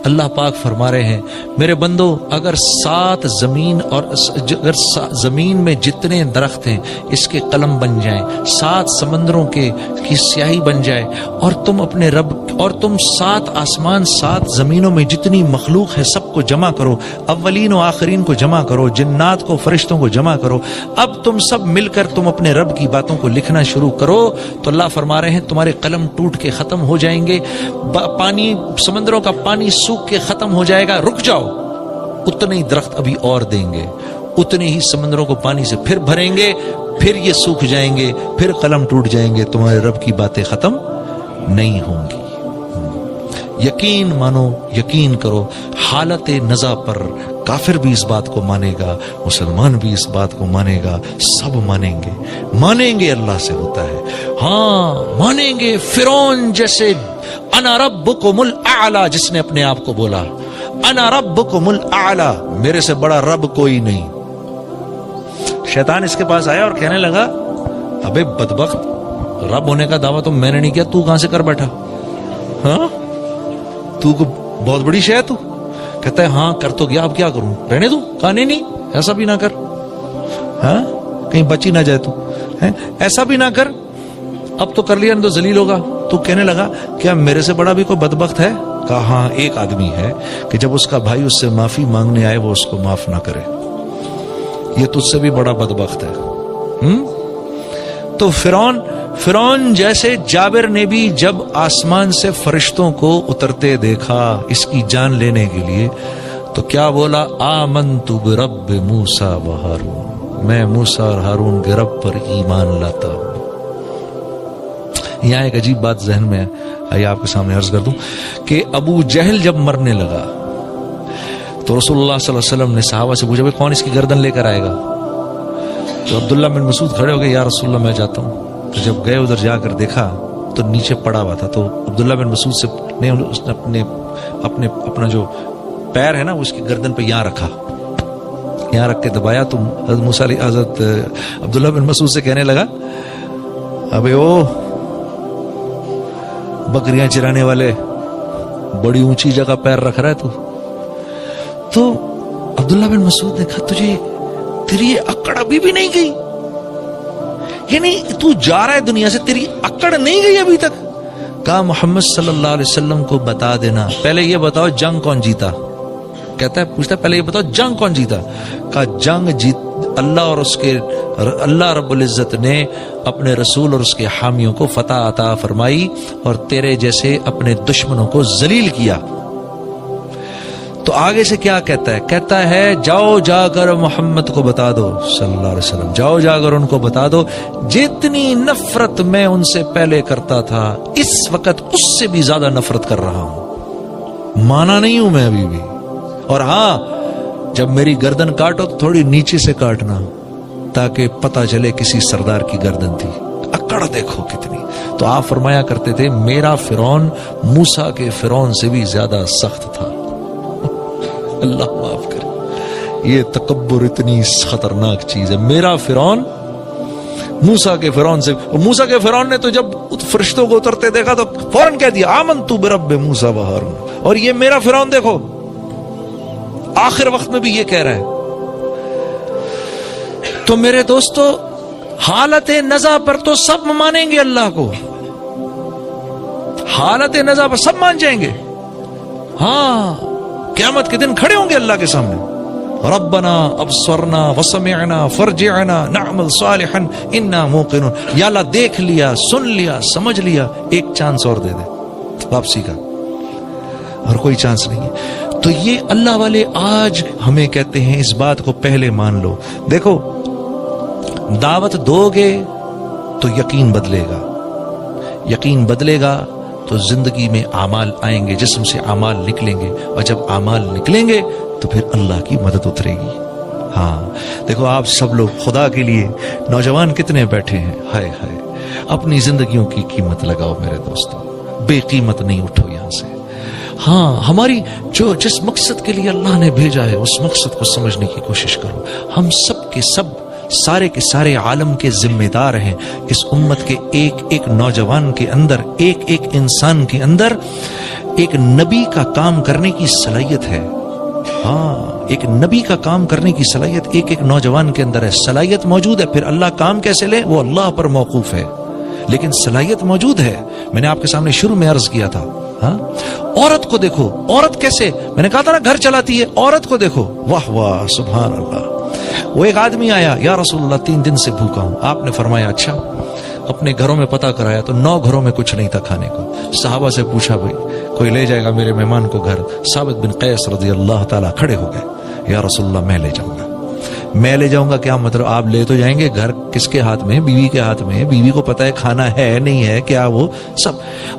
اللہ پاک فرما رہے ہیں میرے بندو اگر 7 زمین اور اگر زمین میں جتنے درخت ہیں اس کے قلم بن جائیں، 7 سمندروں کی سیاہی بن جائے، اور تم اپنے رب اور تم 7 آسمان 7 زمینوں میں جتنی مخلوق ہے سب کو جمع کرو، اولین و آخرین کو جمع کرو، جنات کو فرشتوں کو جمع کرو، اب تم سب مل کر تم اپنے رب کی باتوں کو لکھنا شروع کرو، تو اللہ فرما رہے ہیں تمہارے قلم ٹوٹ کے ختم ہو جائیں گے، پانی سمندروں کا پانی سوکھ کے ختم ہو جائے گا، رک جاؤ، اتنے ہی درخت ابھی اور دیں گے، اتنے ہی سمندروں کو پانی سے پھر بھریں گے، پھر یہ سوکھ جائیں گے، پھر قلم ٹوٹ جائیں گے، تمہارے رب کی باتیں ختم نہیں ہوں گی۔ یقین مانو، یقین کرو، حالت نزا پر کافر بھی اس بات کو مانے گا، مسلمان بھی اس بات کو مانے گا، سب مانیں گے اللہ سے ہوتا ہے۔ ہاں مانیں گے، فرعون جیسے انا ربکم الاعلی جس نے اپنے آپ کو بولا، انا ربکم الاعلی، میرے سے بڑا رب کوئی نہیں۔ شیطان اس کے پاس آیا اور کہنے لگا ابے بدبخت، رب ہونے کا دعویٰ تو میں نے نہیں کیا، تو کہاں سے کر بیٹھا؟ ہاں تو کو بہت بڑی شے ہے تو؟ کہتا ہے ہاں کر تو گیا، اب کیا کروں، رہنے دوں؟ کہا نہیں ایسا بھی نہ کر، ہاں کہیں بچی نہ جائے تو، ایسا بھی نہ کر، اب تو کر لیا تو ذلیل ہوگا۔ تو کہنے لگا کیا میرے سے بڑا بھی کوئی بدبخت ہے؟ کہا ہاں ایک آدمی ہے کہ جب اس کا بھائی اس سے معافی مانگنے آئے وہ اس کو معاف نہ کرے، یہ تجھ سے بھی بڑا بدبخت ہے۔ تو فرعون جیسے جابر نے بھی جب آسمان سے فرشتوں کو اترتے دیکھا اس کی جان لینے کے لیے تو کیا بولا؟ آمنت برب موسیٰ و ہارون، میں موسیٰ اور ہارون کے رب پر ایمان لاتا ہوں۔ یہاں ایک عجیب بات ذہن میں ہے، آپ کے سامنے عرض کر دوں کہ ابو جہل جب مرنے لگا تو رسول اللہ صلی اللہ علیہ وسلم نے صحابہ سے پوچھا کون اس کی گردن لے کر آئے گا؟ تو عبداللہ بن مسعود کھڑے ہو گئے، یا رسول اللہ میں جاتا ہوں۔ تو جب گئے ادھر جا کر دیکھا تو نیچے پڑا ہوا تھا، تو عبداللہ بن مسعود سے نے اپنا جو پیر ہے نا اس کی گردن پہ یہاں رکھا، یہاں رکھ کے دبایا، تو حضرت عبداللہ بن مسعود سے کہنے لگا ابے او بکریاں چرانے والے، بڑی اونچی جگہ پیر رکھ رہا ہے تو عبداللہ بن مسعود نے کہا تجھے تیری اکڑ ابھی بھی نہیں گئی؟ یعنی تو جا رہا ہے دنیا سے، تیری اکڑ نہیں گئی ابھی تک؟ کہا محمد صلی اللہ علیہ وسلم کو بتا دینا، پہلے یہ بتاؤ جنگ کون جیتا؟ کہتا ہے پوچھتا ہے پہلے یہ بتاؤ جنگ کون جیتا؟ کہا جنگ اللہ رب العزت نے اپنے رسول اور اس کے حامیوں کو فتح عطا فرمائی اور تیرے جیسے اپنے دشمنوں کو ذلیل کیا۔ تو آگے سے کیا کہتا ہے؟ کہتا ہے جاؤ جا کر محمد کو بتا دو صلی اللہ علیہ وسلم، جاؤ جا کر ان کو بتا دو جتنی نفرت میں ان سے پہلے کرتا تھا اس وقت اس سے بھی زیادہ نفرت کر رہا ہوں، مانا نہیں ہوں میں ابھی بھی، اور ہاں جب میری گردن کاٹو تو تھوڑی نیچے سے کاٹنا تاکہ پتہ چلے کسی سردار کی گردن تھی۔ اکڑ دیکھو کتنی۔ تو آپ فرمایا کرتے تھے میرا فرعون موسیٰ کے فرعون سے بھی زیادہ سخت تھا۔ اللہ معاف کرے، یہ تکبر اتنی خطرناک چیز ہے۔ میرا فرعون موسیٰ کے فرعون سے، موسیٰ کے فرعون نے تو جب فرشتوں کو اترتے دیکھا تو فوراً کہہ دیا آمنت برب موسیٰ و ہارون، اور یہ میرا فرعون دیکھو آخر وقت میں بھی یہ کہہ رہا ہے۔ تو میرے دوستو حالت نزا پر تو سب مانیں گے اللہ کو، حالت نزا پر سب مان جائیں گے، ہاں قیامت کے دن کھڑے ہوں گے اللہ کے سامنے، ربنا ابصرنا وسمعنا فرجعنا نعمل صالحا انا موقنون، یا اللہ دیکھ لیا، سن لیا، سمجھ لیا، ایک چانس اور دے دے واپسی کا، اور کوئی چانس نہیں ہے۔ تو یہ اللہ والے آج ہمیں کہتے ہیں اس بات کو پہلے مان لو۔ دیکھو دعوت دو گے تو یقین بدلے گا، یقین بدلے گا تو زندگی میں اعمال آئیں گے، جسم سے اعمال نکلیں گے، اور جب اعمال نکلیں گے تو پھر اللہ کی مدد اترے گی۔ ہاں دیکھو آپ سب لوگ خدا کے لیے نوجوان کتنے بیٹھے ہیں، ہائے ہائے، اپنی زندگیوں کی قیمت لگاؤ میرے دوستو، بے قیمت نہیں اٹھو یہاں سے۔ ہاں ہماری جس مقصد کے لیے اللہ نے بھیجا ہے اس مقصد کو سمجھنے کی کوشش کرو۔ ہم سب کے سب، سارے کے سارے عالم کے ذمہ دار ہیں، اس امت کے ایک ایک نوجوان کے اندر، ایک ایک انسان کے اندر ایک نبی کا کام کرنے کی صلاحیت ہے. ہاں، ایک نبی کا کام کرنے کی صلاحیت ایک نوجوان کے اندر ہے. صلاحیت موجود ہے، پھر اللہ کام کیسے لے وہ اللہ پر موقوف ہے، لیکن صلاحیت موجود ہے. میں نے آپ کے سامنے شروع میں عرض کیا تھا. ہاں، عورت کو دیکھو، عورت کیسے، میں نے کہا تھا نا گھر چلاتی ہے. عورت کو دیکھو، واہ واہ سبحان اللہ. وہ ایک آدمی آیا، یا رسول اللہ 3 دن سے بھوکا ہوں. آپ نے فرمایا اچھا. اپنے گھروں میں پتہ کرایا تو 9 گھروں میں کچھ نہیں تھا کھانے کو. صحابہ سے پوچھا بھائی کوئی لے جائے گا میرے مہمان کو گھر؟ ثابت بن قیس رضی اللہ تعالیٰ کھڑے ہو گئے، یا رسول اللہ میں لے جاؤں گا. میں لے جاؤں گا کیا مطلب؟ آپ لے تو جائیں گے، گھر کس کے ہاتھ میں؟ بیوی کے ہاتھ میں. بیوی کو پتہ ہے کھانا ہے نہیں ہے کیا وہ سب.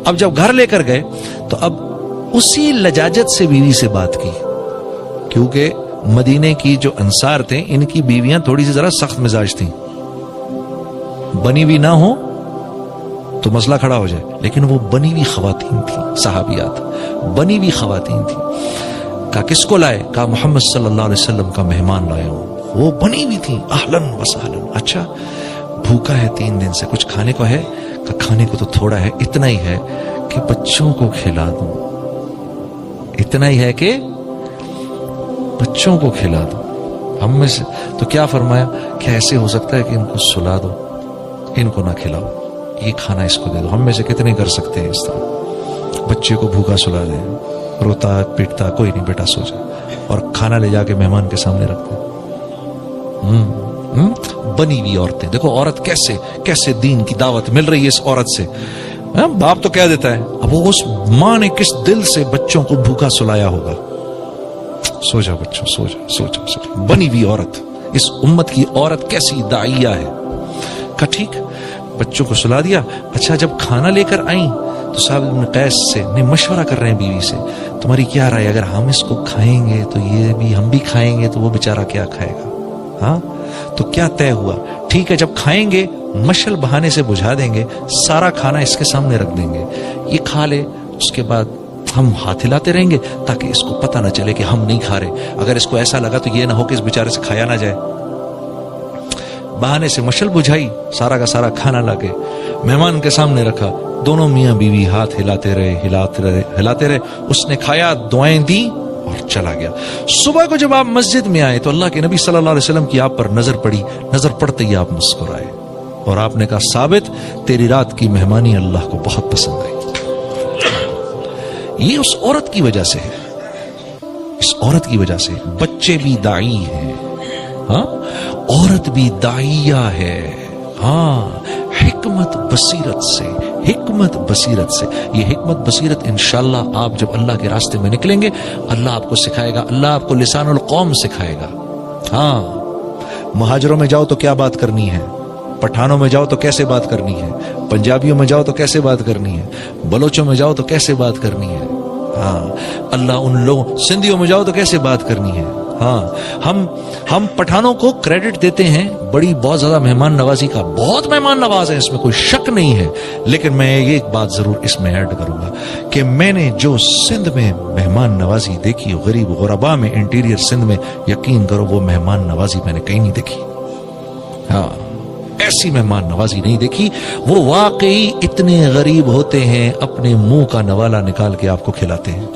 اب جب گھر لے کر گئے تو اب اسی لجاجت سے بیوی سے بات کی، کیونکہ مدینے کی جو انصار تھے ان کی بیویاں تھوڑی سی ذرا سخت مزاج تھیں. بنی ہوئی نہ ہو تو مسئلہ کھڑا ہو جائے، لیکن وہ بنی ہوئی خواتین تھیں، صحابیات بنی ہوئی خواتین تھیں. کہا کس کو لائے؟ کہا محمد صلی اللہ علیہ وسلم کا مہمان لایا ہوں. وہ بنی ہوئی تھیں، اہلن و سہلن. اچھا بھوکا ہے 3 دن سے، کچھ کھانے کو ہے؟ کہا کھانے کو تو تھوڑا ہے، اتنا ہی ہے کہ بچوں کو کھلا دوں. اتنا ہی ہے کہ بچوں کو کھلا دوں. ہم میں سے تو کیا فرمایا کہ ایسے ہو سکتا ہے کہ ان کو سلا دو، ان کو نہ کھلاؤ، یہ کھانا اس کو دے دو. ہم میں سے کتنے کر سکتے ہیں اس طرح؟ بچے کو بھوکا سلا دیں، روتا پیٹتا، کوئی نہیں بیٹا سو جائے، اور کھانا لے جا کے مہمان کے سامنے رکھتے ہیں. بنی ہوئی عورتیں دیکھو، عورت کیسے کیسے دین کی دعوت مل رہی ہے اس عورت سے. باپ تو کہہ دیتا ہے، اب وہ اس ماں نے کس دل سے بچوں کو بھوکا سلایا ہوگا. سو جا بچوں، سو جا، سو جا، سو جا. بنی ہوئی عورت، اس امت کی عورت کیسی داعیہ ہے. کہا ٹھیک، بچوں کو سلا دیا. اچھا جب کھانا لے کر آئیں تو صاحب ابن قیس سے مشورہ کر رہے ہیں بیوی سے، تمہاری کیا رائے، اگر ہم اس کو کھائیں گے تو یہ بھی ہم بھی کھائیں گے تو وہ بیچارہ کیا کھائے گا؟ ہاں تو کیا طے ہوا؟ ٹھیک ہے جب کھائیں گے مشل بہانے سے بجھا دیں گے، سارا کھانا اس کے سامنے رکھ دیں گے، یہ کھا لے، اس کے بعد ہم ہاتھ ہلاتے رہیں گے تاکہ اس کو پتہ نہ چلے کہ ہم نہیں کھا رہے. اگر اس کو ایسا لگا تو یہ نہ ہو کہ اس بیچارے سے کھایا نہ جائے. بہانے سے مشل بجھائی، سارا کا سارا کھانا لا کے مہمان کے سامنے رکھا. دونوں میاں بیوی ہاتھ ہلاتے رہے. اس نے کھایا، دعائیں دی اور چلا گیا. صبح کو جب آپ مسجد میں آئے تو اللہ کے نبی صلی اللہ علیہ وسلم کی آپ پر نظر پڑی. نظر پڑتے ہی آپ مسکرائے اور آپ نے کہا ثابت تیری رات کی مہمانی اللہ کو بہت پسند آئی. یہ اس عورت کی وجہ سے ہے، اس عورت کی وجہ سے. بچے بھی داعی ہیں، ہاں عورت بھی داعیہ ہے. ہاں حکمت بصیرت سے، حکمت بصیرت سے. یہ حکمت بصیرت انشاءاللہ آپ جب اللہ کے راستے میں نکلیں گے اللہ آپ کو سکھائے گا، اللہ آپ کو لسان القوم سکھائے گا. ہاں مہاجروں میں جاؤ تو کیا بات کرنی ہے، پٹھانوں میں جاؤ تو کیسے بات کرنی ہے، پنجابیوں میں جاؤ تو کیسے بات کرنی ہے، بلوچوں میں جاؤ تو کیسے بات کرنی ہے. ہاں اللہ ان لوگوں، سندھیوں میں جاؤ تو کیسے بات کرنی ہے. ہاں ہم پٹھانوں کو کریڈٹ دیتے ہیں بڑی بہت زیادہ مہمان نوازی کا، بہت مہمان نواز ہے، اس میں کوئی شک نہیں ہے. لیکن میں ایک بات ضرور اس میں ایڈ کروں گا کہ میں نے جو سندھ میں مہمان نوازی دیکھی، غریب غربا میں، انٹیریئر سندھ میں، یقین کرو وہ مہمان نوازی میں نے کہیں نہیں دیکھی. ہاں ایسی مہمان نوازی نہیں دیکھی. وہ واقعی اتنے غریب ہوتے ہیں اپنے منہ کا نوالا نکال کے آپ کو کھلاتے ہیں.